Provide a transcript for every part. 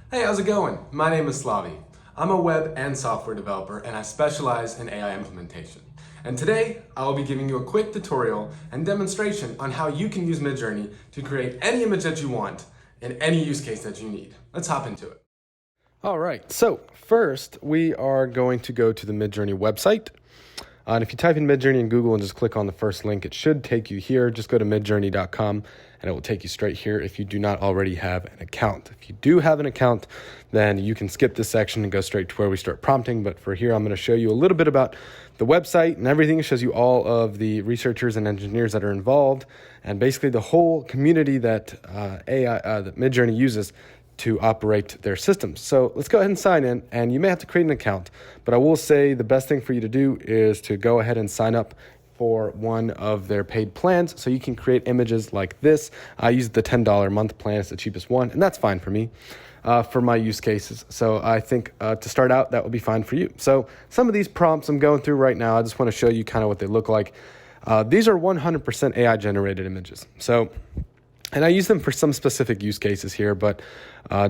Hey, how's it going? My name is Slavi. I'm a web and software developer and I specialize in AI implementation. And today, I will be giving you a quick tutorial and demonstration on how you can use Midjourney to create any image that you want in any use case that you need. Let's hop into it. All right, so first we are going to go to the Midjourney website. And if you type in Midjourney in Google and just click on the first link, it should take you here. Just go to midjourney.com and it will take you straight here if you do not already have an account. If you do have an account, then you can skip this section and go straight to where we start prompting. But for here, I'm going to show you a little bit about the website and everything. It shows you all of the researchers and engineers that are involved and basically the whole community that that Midjourney uses to operate their systems. So let's go ahead and sign in, and you may have to create an account, but I will say the best thing for you to do is to go ahead and sign up for one of their paid plans so you can create images like this. I use the $10 a month plan. It's the cheapest one, and that's fine for me for my use cases. So I think to start out, that would be fine for you. So some of these prompts I'm going through right now, I just want to show you kind of what they look like. These are 100% AI generated images. And I use them for some specific use cases here, but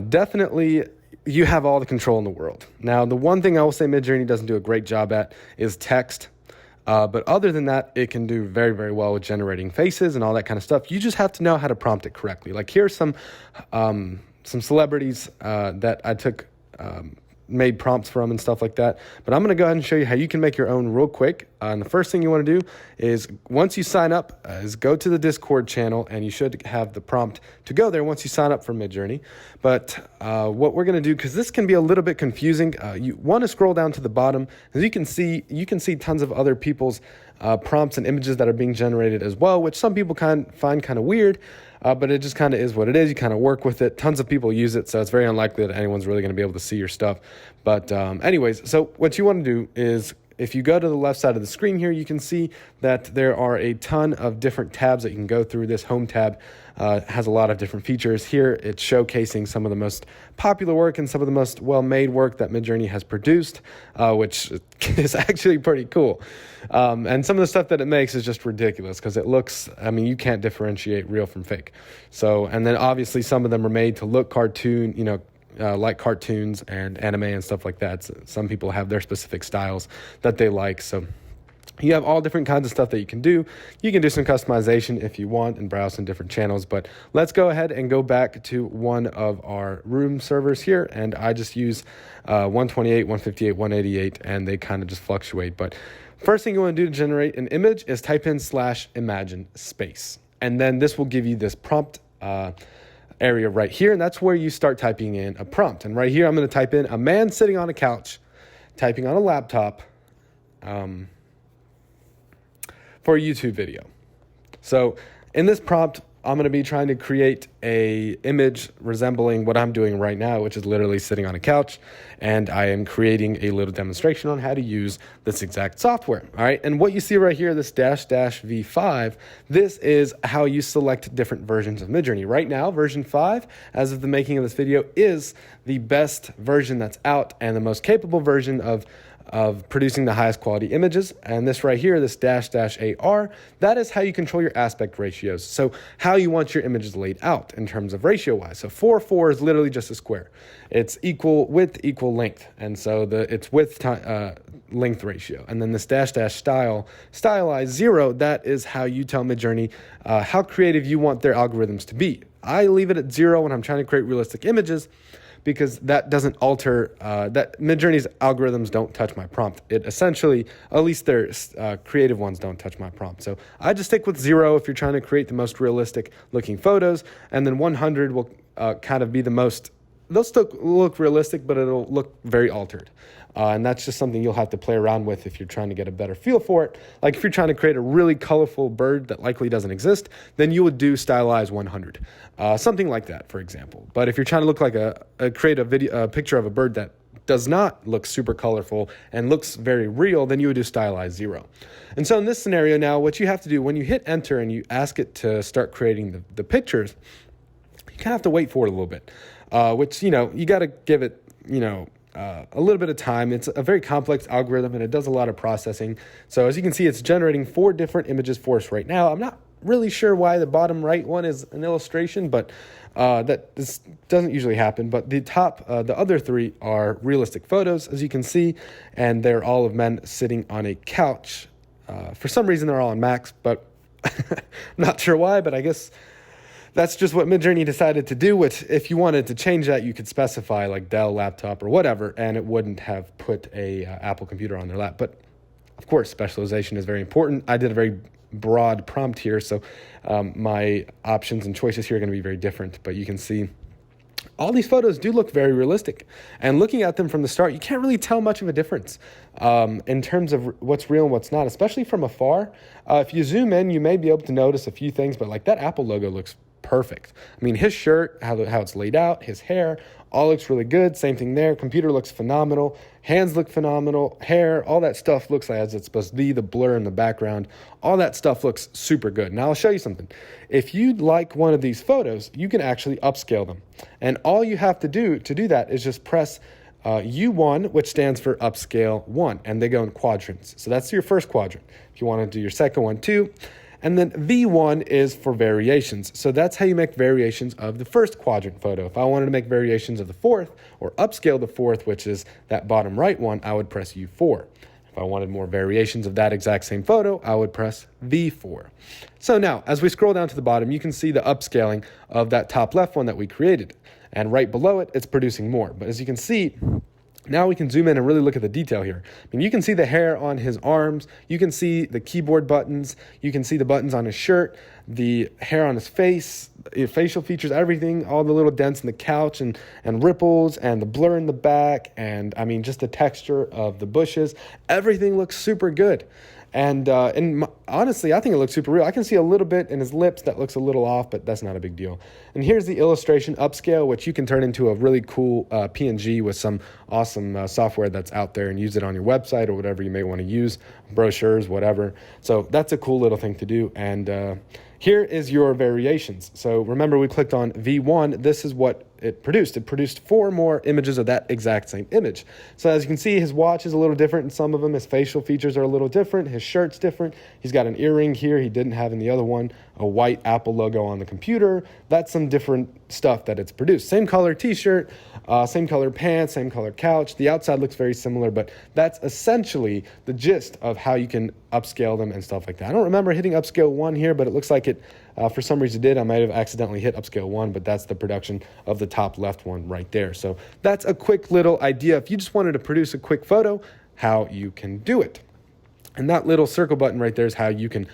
definitely you have all the control in the world. Now, the one thing I will say Midjourney doesn't do a great job at is text. But other than that, it can do very, very well with generating faces and all that kind of stuff. You just have to know how to prompt it correctly. Like here's some celebrities that I took made prompts from and stuff like that. But I'm going to go ahead and show you how you can make your own real quick. And the first thing you want to do is once you sign up is go to the Discord channel, and you should have the prompt to go there once you sign up for Midjourney. But what we're going to do, because this can be a little bit confusing, you want to scroll down to the bottom. As you can see tons of other people's prompts and images that are being generated as well, which some people find kind of weird. But it just kind of is what it is. You kind of work with it. Tons of people use it, so it's very unlikely that anyone's really going to be able to see your stuff. But anyways, so what you want to do is if you go to the left side of the screen here, you can see that there are a ton of different tabs that you can go through. This home tab has a lot of different features. Here it's showcasing some of the most popular work and some of the most well-made work that Midjourney has produced, which is actually pretty cool. And some of the stuff that it makes is just ridiculous because it looks, I mean, you can't differentiate real from fake. So, and then obviously some of them are made to look cartoon, like cartoons and anime and stuff like that. So some people have their specific styles that they like. So you have all different kinds of stuff that you can do. You can do some customization if you want and browse some different channels. But let's go ahead and go back to one of our room servers here. And I just use 128, 158, 188, and they kind of just fluctuate. But first thing you want to do to generate an image is type in /imagine space. And then this will give you this prompt area right here. And that's where you start typing in a prompt. And right here, I'm going to type in a man sitting on a couch, typing on a laptop, for a YouTube video. So in this prompt, I'm going to be trying to create a image resembling what I'm doing right now, which is literally sitting on a couch. And I am creating a little demonstration on how to use this exact software. All right. And what you see right here, this --V5, this is how you select different versions of Midjourney. Right now, version 5, as of the making of this video, is the best version that's out and the most capable version of producing the highest quality images. And this right here, this --AR, that is how you control your aspect ratios. So how you want your images laid out in terms of ratio wise. So 4:4 is literally just a square. It's equal width, equal length. And so it's width length ratio. And then this --stylized 0, that is how you tell Midjourney how creative you want their algorithms to be. I leave it at 0 when I'm trying to create realistic images, because that doesn't alter, that Midjourney's algorithms don't touch my prompt. It essentially, at least their creative ones don't touch my prompt. So I just stick with 0 if you're trying to create the most realistic looking photos, and then 100 will kind of be the most, they'll still look realistic, but it'll look very altered. And that's just something you'll have to play around with if you're trying to get a better feel for it. Like if you're trying to create a really colorful bird that likely doesn't exist, then you would do stylize 100, something like that, for example. But if you're trying to look like create a picture of a bird that does not look super colorful and looks very real, then you would do stylize 0. And so in this scenario now, what you have to do when you hit enter and you ask it to start creating the pictures, you kind of have to wait for it a little bit, which, you got to give it, a little bit of time. It's a very complex algorithm and it does a lot of processing. So as you can see, it's generating 4 different images for us right now. I'm not really sure why the bottom right one is an illustration, but this doesn't usually happen. But the other three are realistic photos, as you can see, and they're all of men sitting on a couch. For some reason, they're all on Macs, but I'm not sure why, but I guess that's just what Midjourney decided to do. Which, if you wanted to change that, you could specify like Dell laptop or whatever, and it wouldn't have put a Apple computer on their lap. But of course, specialization is very important. I did a very broad prompt here, so my options and choices here are going to be very different. But you can see all these photos do look very realistic, and looking at them from the start, you can't really tell much of a difference in terms of what's real and what's not, especially from afar. If you zoom in, you may be able to notice a few things, but like that Apple logo looks perfect. I mean, his shirt, how it's laid out, his hair, all looks really good. Same thing there. Computer looks phenomenal. Hands look phenomenal. Hair, all that stuff looks like as it's supposed to be. The blur in the background, all that stuff looks super good. Now I'll show you something. If you'd like one of these photos, you can actually upscale them. And all you have to do that is just press U1, which stands for upscale 1, and they go in quadrants. So that's your first quadrant. If you want to do your second one too. And then V1 is for variations. So that's how you make variations of the first quadrant photo. If I wanted to make variations of the fourth, or upscale the fourth, which is that bottom right one, I would press U4. If I wanted more variations of that exact same photo, I would press V4. So now, as we scroll down to the bottom, you can see the upscaling of that top left one that we created. And right below it, it's producing more. But as you can see, now we can zoom in and really look at the detail here. I mean, you can see the hair on his arms. You can see the keyboard buttons. You can see the buttons on his shirt, the hair on his face, facial features, everything, all the little dents in the couch and ripples and the blur in the back. And I mean, just the texture of the bushes. Everything looks super good. And honestly, I think it looks super real. I can see a little bit in his lips that looks a little off, but that's not a big deal. And here's the illustration upscale, which you can turn into a really cool PNG with some awesome software that's out there and use it on your website or whatever you may want to use, brochures, whatever. So that's a cool little thing to do. And here is your variations. So remember, we clicked on V1. This is what it produced. It produced 4 more images of that exact same image. So as you can see, his watch is a little different in some of them. His facial features are a little different. His shirt's different. He's got an earring here he didn't have in the other one, a white Apple logo on the computer. That's some different stuff that it's produced. Same color t-shirt, same color pants, same color couch. The outside looks very similar, but that's essentially the gist of how you can upscale them and stuff like that. I don't remember hitting upscale 1 here, but it looks like it for some reason did. I might have accidentally hit upscale 1, but that's the production of the top left one right there. So that's a quick little idea. If you just wanted to produce a quick photo, how you can do it. And that little circle button right there is how you can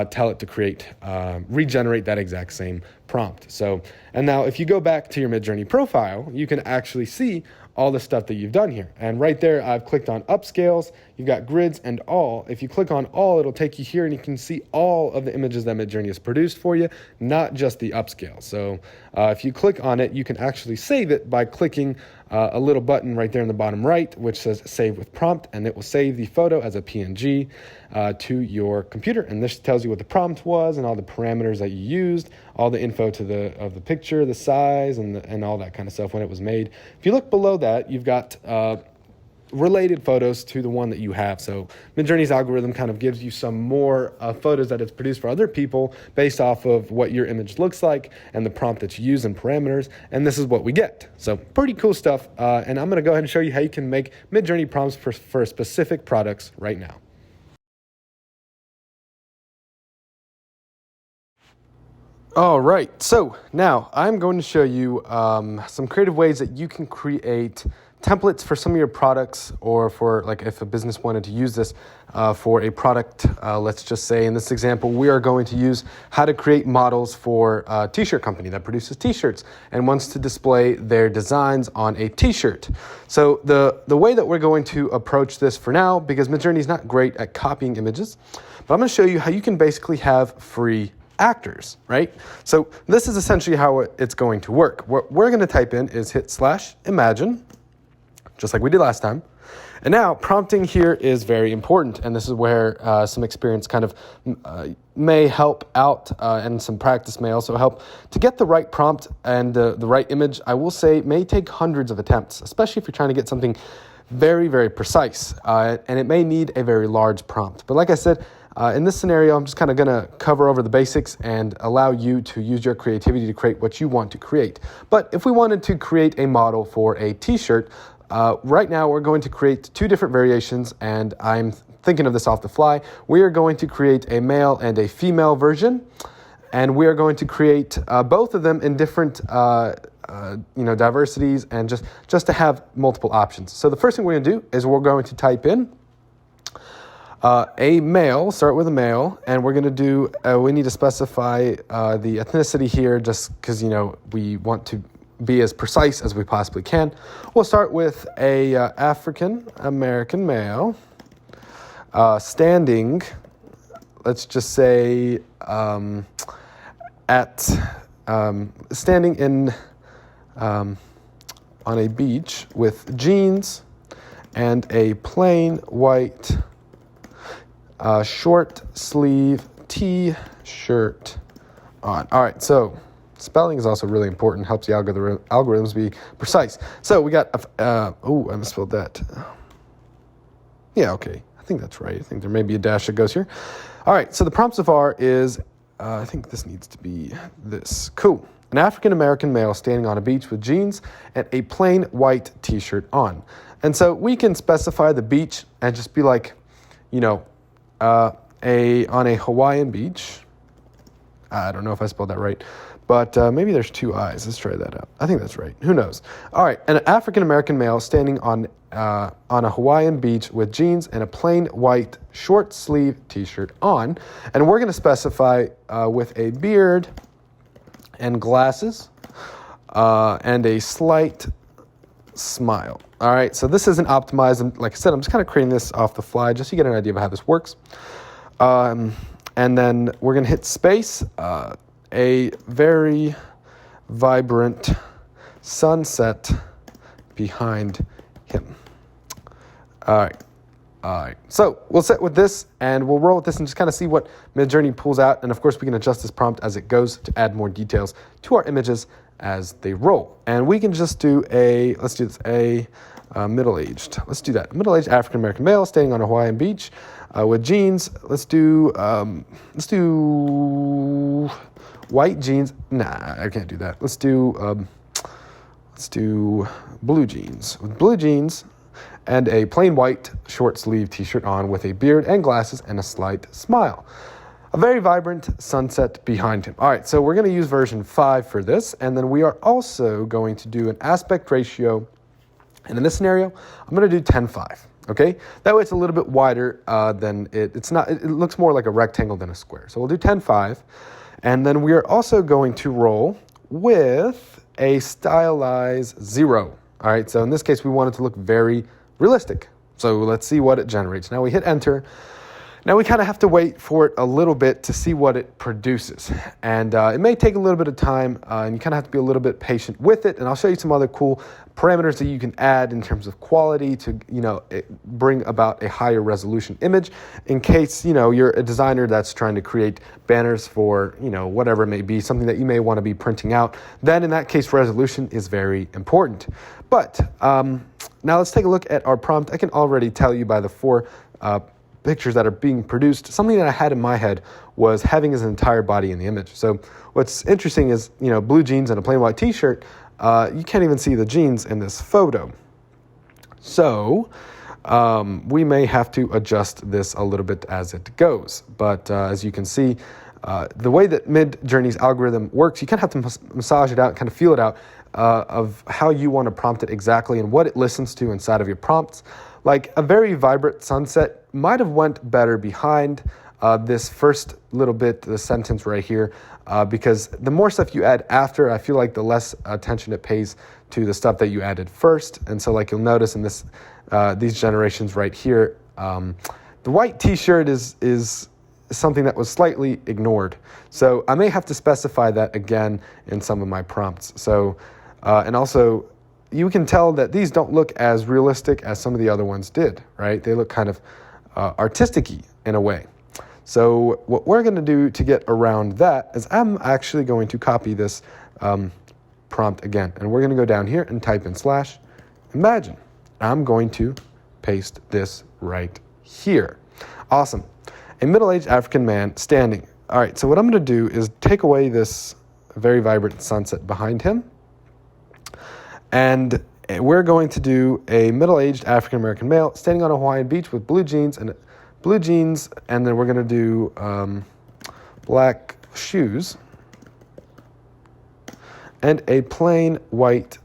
tell it to regenerate that exact same prompt. So, and now if you go back to your Midjourney profile, you can actually see all the stuff that you've done here. And right there, I've clicked on upscales. You've got grids and all. If you click on all, it'll take you here and you can see all of the images that Midjourney has produced for you, not just the upscale. So if you click on it, you can actually save it by clicking a little button right there in the bottom right, which says save with prompt, and it will save the photo as a PNG to your computer. And this tells you what the prompt was and all the parameters that you used, all the info of the picture, the size, and all that kind of stuff when it was made. If you look below that, you've got related photos to the one that you have. So Midjourney's algorithm kind of gives you some more photos that it's produced for other people based off of what your image looks like and the prompt that you use and parameters. And this is what we get. So pretty cool stuff. And I'm going to go ahead and show you how you can make Midjourney prompts for specific products right now. All right, so now I'm going to show you some creative ways that you can create templates for some of your products, or for like if a business wanted to use this for a product. Let's just say in this example, we are going to use how to create models for a t-shirt company that produces t-shirts and wants to display their designs on a t-shirt. So the way that we're going to approach this for now, because Midjourney is not great at copying images, but I'm going to show you how you can basically have free actors, right? So this is essentially how it's going to work. What we're going to type in is hit /imagine, just like we did last time. And now prompting here is very important. And this is where some experience kind of may help out, and some practice may also help to get the right prompt and the right image. I will say may take hundreds of attempts, especially if you're trying to get something very, very precise. And it may need a very large prompt. But like I said, In this scenario, I'm just kind of going to cover over the basics and allow you to use your creativity to create what you want to create. But if we wanted to create a model for a t-shirt, right now we're going to create 2 different variations, and I'm thinking of this off the fly. We are going to create a male and a female version, and we are going to create both of them in different diversities, and just to have multiple options. So the first thing we're going to do is we're going to type in a male, start with a male, and we're going to do, we need to specify the ethnicity here just because, we want to be as precise as we possibly can. We'll start with a African American male standing, let's just say, standing in on a beach with jeans and a plain white short sleeve t-shirt on. All right, so spelling is also really important, helps the algorithms be precise. So we got, I misspelled that. Yeah, okay, I think that's right. I think there may be a dash that goes here. All right, so the prompt so far is, I think this needs to be this. Cool. An African-American male standing on a beach with jeans and a plain white t-shirt on. And so we can specify the beach and just be like, on a Hawaiian beach. I don't know if I spelled that right, but maybe there's 2 I's. Let's try that out. I think that's right. Who knows? All right, an African-American male standing on a Hawaiian beach with jeans and a plain white short sleeve t-shirt on. And we're going to specify with a beard and glasses and a slight smile. All right, so this isn't optimized, and like I said, I'm just kind of creating this off the fly just so you get an idea of how this works. And then we're going to hit space, a very vibrant sunset behind him. All right. So we'll sit with this, and we'll roll with this and just kind of see what Midjourney pulls out. And of course, we can adjust this prompt as it goes to add more details to our images as they roll. And we can just do middle-aged. Let's do that. Middle-aged African-American male standing on a Hawaiian beach with jeans. Let's do white jeans. Nah, I can't do that. Let's do blue jeans. With blue jeans and a plain white short sleeve t-shirt on with a beard and glasses and a slight smile. A very vibrant sunset behind him. All right, so we're going to use version 5 for this, and then we are also going to do an aspect ratio. And in this scenario, I'm going to do 10:5. Okay, that way it's a little bit wider than it's not. It looks more like a rectangle than a square. So we'll do 10:5, and then we are also going to roll with a stylize 0. All right, so in this case, we want it to look very realistic. So let's see what it generates. Now we hit enter. Now we kind of have to wait for it a little bit to see what it produces. And it may take a little bit of time, and you kind of have to be a little bit patient with it. And I'll show you some other cool parameters that you can add in terms of quality to, bring about a higher resolution image in case, you're a designer that's trying to create banners for, whatever it may be, something that you may want to be printing out. Then in that case, resolution is very important. But now let's take a look at our prompt. I can already tell you by the 4 pictures that are being produced, something that I had in my head was having his entire body in the image. So what's interesting is, blue jeans and a plain white t-shirt, you can't even see the jeans in this photo. So we may have to adjust this a little bit as it goes. But as you can see, the way that Midjourney's algorithm works, you kind of have to massage it out, kind of feel it out of how you want to prompt it exactly and what it listens to inside of your prompts. Like a very vibrant sunset might have went better behind this first little bit, the sentence right here, because the more stuff you add after, I feel like the less attention it pays to the stuff that you added first. And so like you'll notice in this these generations right here, the white t-shirt is something that was slightly ignored. So I may have to specify that again in some of my prompts. So, and also, you can tell that these don't look as realistic as some of the other ones did, right? They look kind of artistic-y in a way. So what we're going to do to get around that is I'm actually going to copy this prompt again. And we're going to go down here and type in /imagine. I'm going to paste this right here. Awesome. a middle-aged African man standing. All right, so what I'm going to do is take away this very vibrant sunset behind him, and we're going to do a middle-aged African American male standing on a Hawaiian beach with blue jeans, and then we're going to do black shoes and a plain white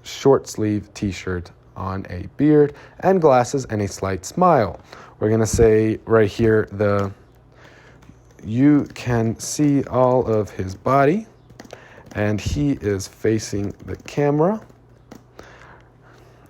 short sleeve t-shirt on a beard and glasses and a slight smile. We're going to say right here, you can see all of his body, and he is facing the camera.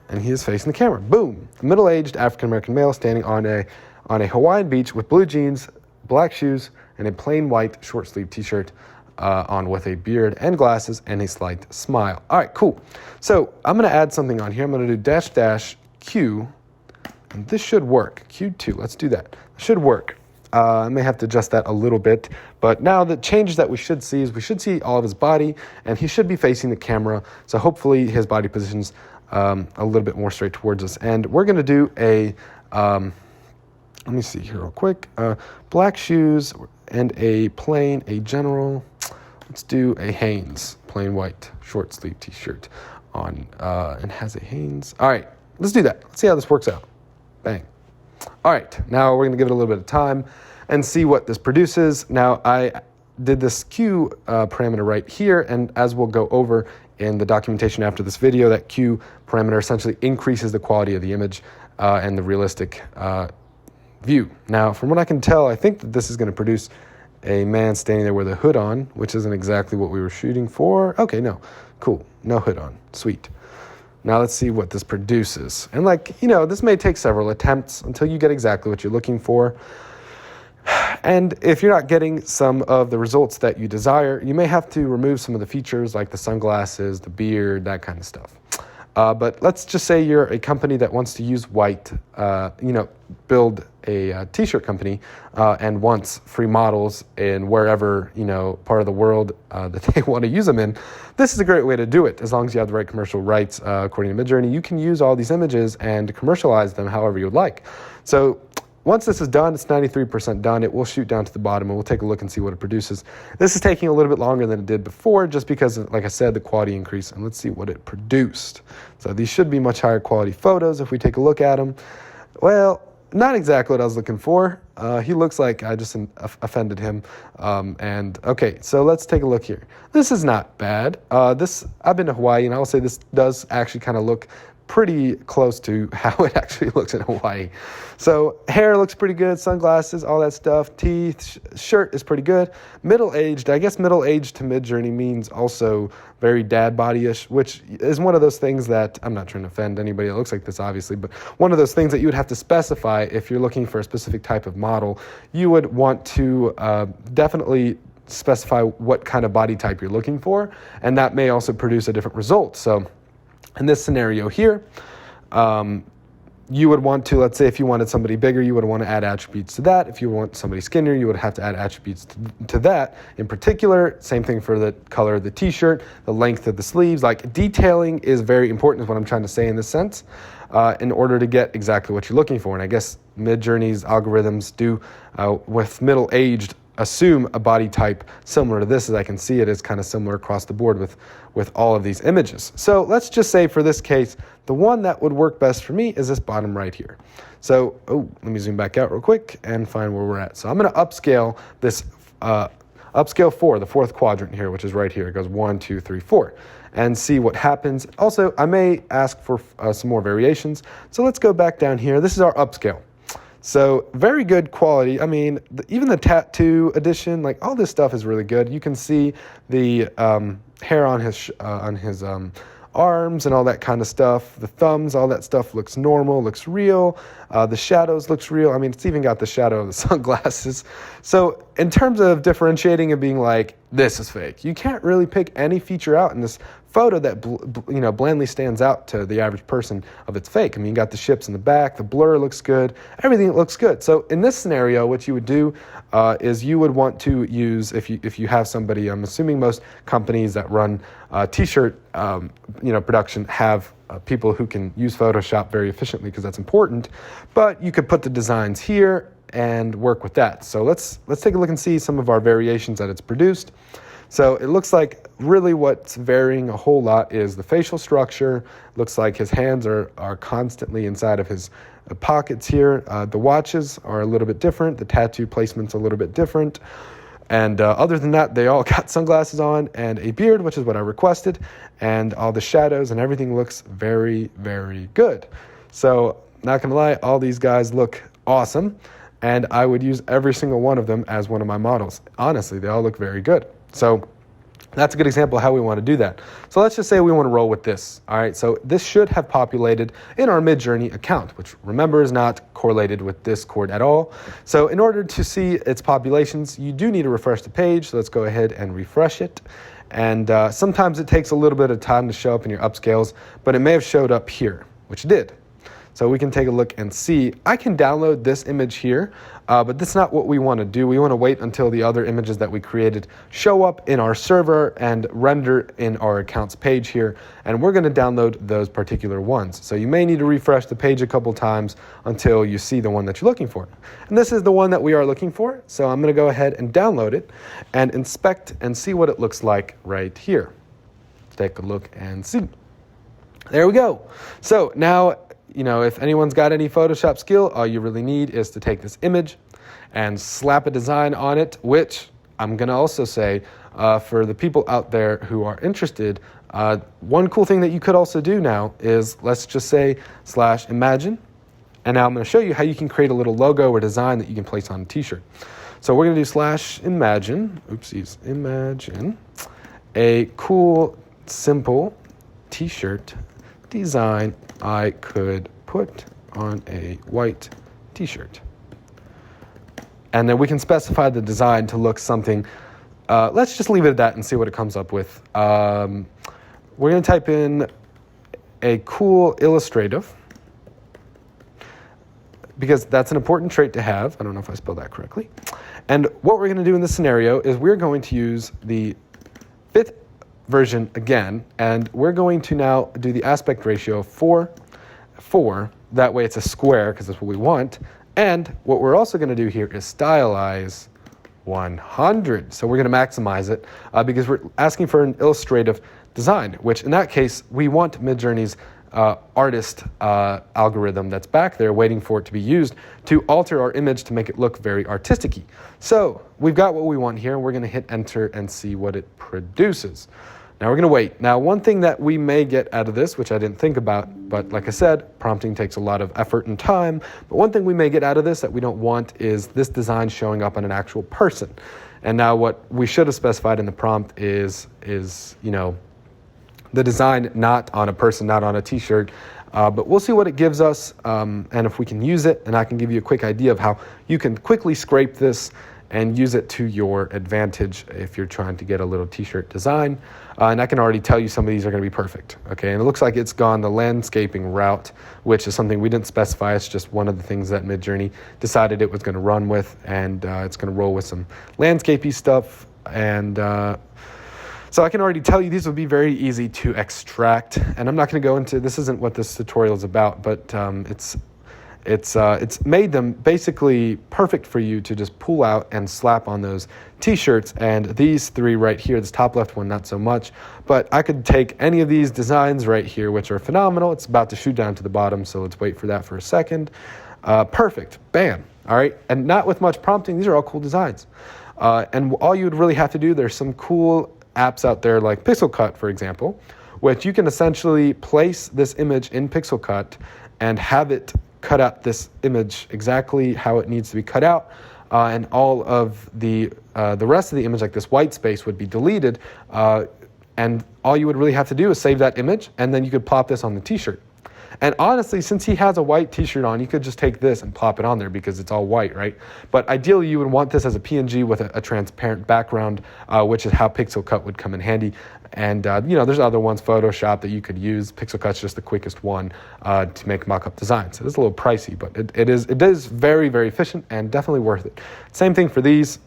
And he is facing the camera. Boom. Middle-aged African-American male standing on a Hawaiian beach with blue jeans, black shoes, and a plain white short-sleeve t-shirt on with a beard and glasses and a slight smile. All right, cool. So I'm going to add something on here. I'm going to do --Q, and this should work. Q2, let's do that. It should work. I may have to adjust that a little bit, but now the change that we should see is we should see all of his body, and he should be facing the camera, so hopefully his body positions a little bit more straight towards us. And we're going to do a, let me see here real quick, black shoes and a general, let's do a Hanes, plain white, short sleeve t-shirt on, and has a Hanes. All right, let's do that. Let's see how this works out. Bang. All right, now we're going to give it a little bit of time and see what this produces. Now, I did this Q parameter right here, and as we'll go over in the documentation after this video, that Q parameter essentially increases the quality of the image and the realistic view. Now, from what I can tell, I think that this is going to produce a man standing there with a hood on, which isn't exactly what we were shooting for. Okay, no, cool, no hood on, sweet. Now let's see what this produces. And this may take several attempts until you get exactly what you're looking for. And if you're not getting some of the results that you desire, you may have to remove some of the features like the sunglasses, the beard, that kind of stuff. But let's just say you're a company that wants to use white, build a t-shirt company and wants free models in wherever, part of the world that they want to use them in. This is a great way to do it. As long as you have the right commercial rights, according to Midjourney, you can use all these images and commercialize them however you would like. So once this is done, it's 93% done. It will shoot down to the bottom, and we'll take a look and see what it produces. This is taking a little bit longer than it did before, just because, like I said, the quality increased. And let's see what it produced. So these should be much higher quality photos if we take a look at them. Well, not exactly what I was looking for. He looks like I just offended him. Okay, so let's take a look here. This is not bad. I've been to Hawaii, and I will say this does actually kind of look pretty close to how it actually looks in Hawaii. So hair looks pretty good, sunglasses, all that stuff, teeth, shirt is pretty good. Middle-aged, I guess middle-aged to Midjourney means also very dad body-ish, which is one of those things that, I'm not trying to offend anybody that looks like this, obviously, but one of those things that you would have to specify if you're looking for a specific type of model. You would want to definitely specify what kind of body type you're looking for, and that may also produce a different result. So in this scenario here, you would want to, let's say if you wanted somebody bigger, you would want to add attributes to that. If you want somebody skinnier, you would have to add attributes to that. In particular, same thing for the color of the t-shirt, the length of the sleeves. Like, detailing is very important is what I'm trying to say in this sense, in order to get exactly what you're looking for. And I guess Midjourney's algorithms do, with middle-aged, assume a body type similar to this. As I can see, it is kind of similar across the board with all of these images. So let's just say for this case, the one that would work best for me is this bottom right here. So, let me zoom back out real quick and find where we're at. So I'm going to upscale this, upscale 4, the fourth quadrant here, which is right here. It goes 1, 2, 3, 4, and see what happens. Also, I may ask for some more variations. So let's go back down here. This is our upscale. So very good quality. I mean, even the tattoo edition, like all this stuff is really good. You can see the hair on his arms and all that kind of stuff. The thumbs, all that stuff looks normal, looks real. The shadows looks real. I mean, it's even got the shadow of the sunglasses. So in terms of differentiating and being like, this is fake, you can't really pick any feature out in this photo that blandly stands out to the average person of it's fake. I mean, you got the ships in the back, the blur looks good, everything looks good. So in this scenario, what you would do is you would want to use, if you have somebody, I'm assuming most companies that run t-shirt production have people who can use Photoshop very efficiently because that's important. But you could put the designs here, and work with that. So let's take a look and see some of our variations that it's produced. So it looks like really what's varying a whole lot is the facial structure. Looks like his hands are constantly inside of his pockets here. The watches are a little bit different. The tattoo placement's a little bit different. And other than that, they all got sunglasses on and a beard, which is what I requested. And all the shadows and everything looks very, very good. So not gonna lie, all these guys look awesome. And I would use every single one of them as one of my models. Honestly, they all look very good. So that's a good example of how we want to do that. So let's just say we want to roll with this. All right, so this should have populated in our Midjourney account, which remember is not correlated with Discord at all. So in order to see its populations, you do need to refresh the page. So let's go ahead and refresh it. And sometimes it takes a little bit of time to show up in your upscales, but it may have showed up here, which it did. So we can take a look and see. I can download this image here, but that's not what we want to do. We want to wait until the other images that we created show up in our server and render in our accounts page here, and we're going to download those particular ones. So you may need to refresh the page a couple times until you see the one that you're looking for. And this is the one that we are looking for, so I'm going to go ahead and download it and inspect and see what it looks like right here. Let's take a look and see. There we go. So now, you know, if anyone's got any Photoshop skill, all you really need is to take this image and slap a design on it, which I'm going to also say for the people out there who are interested, one cool thing that you could also do now is let's just say /imagine. And now I'm going to show you how you can create a little logo or design that you can place on a t-shirt. So we're going to do /imagine, imagine a cool, simple t-shirt design I could put on a white t-shirt. And then we can specify the design to look something. Let's just leave it at that and see what it comes up with. We're going to type in a cool illustrative because that's an important trait to have. I don't know if I spelled that correctly. And what we're going to do in this scenario is we're going to use the 5th version again, and we're going to now do the aspect ratio of 4. That way it's a square because that's what we want. And what we're also going to do here is stylize 100. So we're going to maximize it because we're asking for an illustrative design, which in that case, we want Midjourney's artist algorithm that's back there waiting for it to be used to alter our image to make it look very artistic-y. So we've got what we want here. We're going to hit enter and see what it produces. Now we're going to wait. Now, one thing that we may get out of this, which I didn't think about, but like I said, prompting takes a lot of effort and time. But one thing we may get out of this that we don't want is this design showing up on an actual person. And now what we should have specified in the prompt is you know, the design not on a person, not on a t-shirt. But we'll see what it gives us and if we can use it. And I can give you a quick idea of how you can quickly scrape this and use it to your advantage if you're trying to get a little t-shirt design. And I can already tell you some of these are going to be perfect. Okay, and it looks like it's gone the landscaping route, which is something we didn't specify. It's just one of the things that Midjourney decided it was going to run with, and it's going to roll with some landscapey stuff. And so I can already tell you these would be very easy to extract. And I'm not going to go into, this isn't what this tutorial is about, but it's made them basically perfect for you to just pull out and slap on those t-shirts. And these 3 right here, this top left one, not so much, but I could take any of these designs right here, which are phenomenal. It's about to shoot down to the bottom, so let's wait for that for a second. Perfect, bam. All right, and not with much prompting. These are all cool designs. And all you would really have to do, there's some cool apps out there like Pixel Cut, for example, which you can essentially place this image in Pixel Cut and have it cut out this image exactly how it needs to be cut out, and all of the rest of the image, like this white space, would be deleted, and all you would really have to do is save that image, and then you could plop this on the t-shirt. And honestly, since he has a white t-shirt on, you could just take this and plop it on there because it's all white, right? But ideally, you would want this as a PNG with a transparent background, which is how Pixel Cut would come in handy. And, you know, there's other ones, Photoshop, that you could use. Pixel Cut's just the quickest one to make mock-up designs. So it's a little pricey, but it is very, very efficient and definitely worth it. Same thing for these.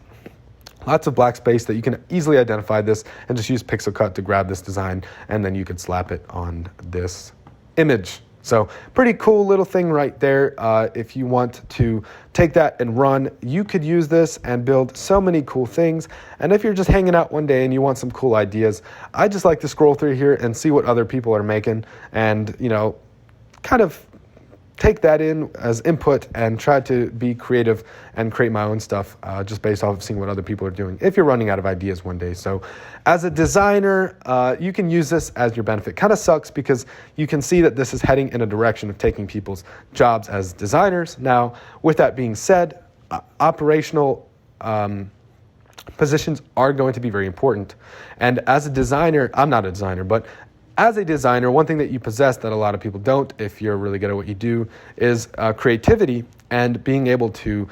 Lots of black space that you can easily identify this and just use Pixel Cut to grab this design, and then you could slap it on this image. So pretty cool little thing right there. If you want to take that and run, you could use this and build so many cool things. And if you're just hanging out one day and you want some cool ideas, I just like to scroll through here and see what other people are making and, kind of take that in as input and try to be creative and create my own stuff just based off of seeing what other people are doing if you're running out of ideas one day. So as a designer, you can use this as your benefit. Kind of sucks because you can see that this is heading in a direction of taking people's jobs as designers. Now, with that being said, operational positions are going to be very important. And as a designer, I'm not a designer, but as a designer, one thing that you possess that a lot of people don't, if you're really good at what you do, is creativity and being able to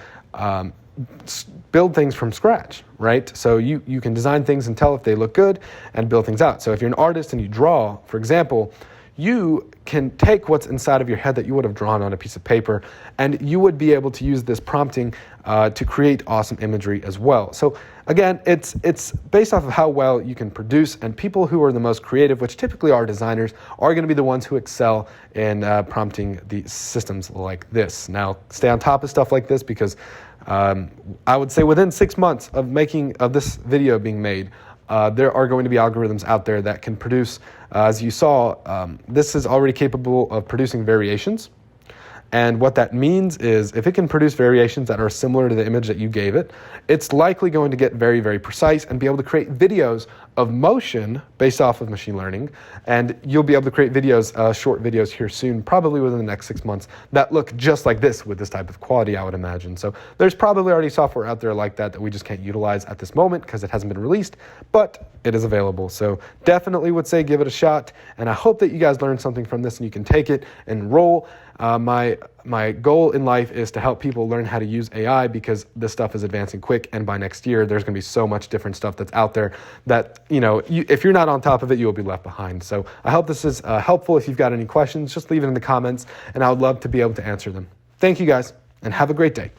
build things from scratch, right? So you can design things and tell if they look good and build things out. So if you're an artist and you draw, for example, you can take what's inside of your head that you would have drawn on a piece of paper, and you would be able to use this prompting to create awesome imagery as well. So again, it's based off of how well you can produce, and people who are the most creative, which typically are designers, are going to be the ones who excel in prompting the systems like this. Now, stay on top of stuff like this because I would say within 6 months of this video being made, there are going to be algorithms out there that can produce, as you saw, this is already capable of producing variations. And what that means is if it can produce variations that are similar to the image that you gave it, it's likely going to get very, very precise and be able to create videos of motion based off of machine learning. And you'll be able to create videos, short videos here soon, probably within the next 6 months, that look just like this with this type of quality, I would imagine. So there's probably already software out there like that we just can't utilize at this moment because it hasn't been released, but it is available. So definitely would say give it a shot. And I hope that you guys learned something from this and you can take it and roll. My goal in life is to help people learn how to use AI because this stuff is advancing quick, and by next year there's going to be so much different stuff that's out there that if you're not on top of it, you'll be left behind. So I hope this is helpful. If you've got any questions, just leave it in the comments and I would love to be able to answer them. Thank you guys and have a great day.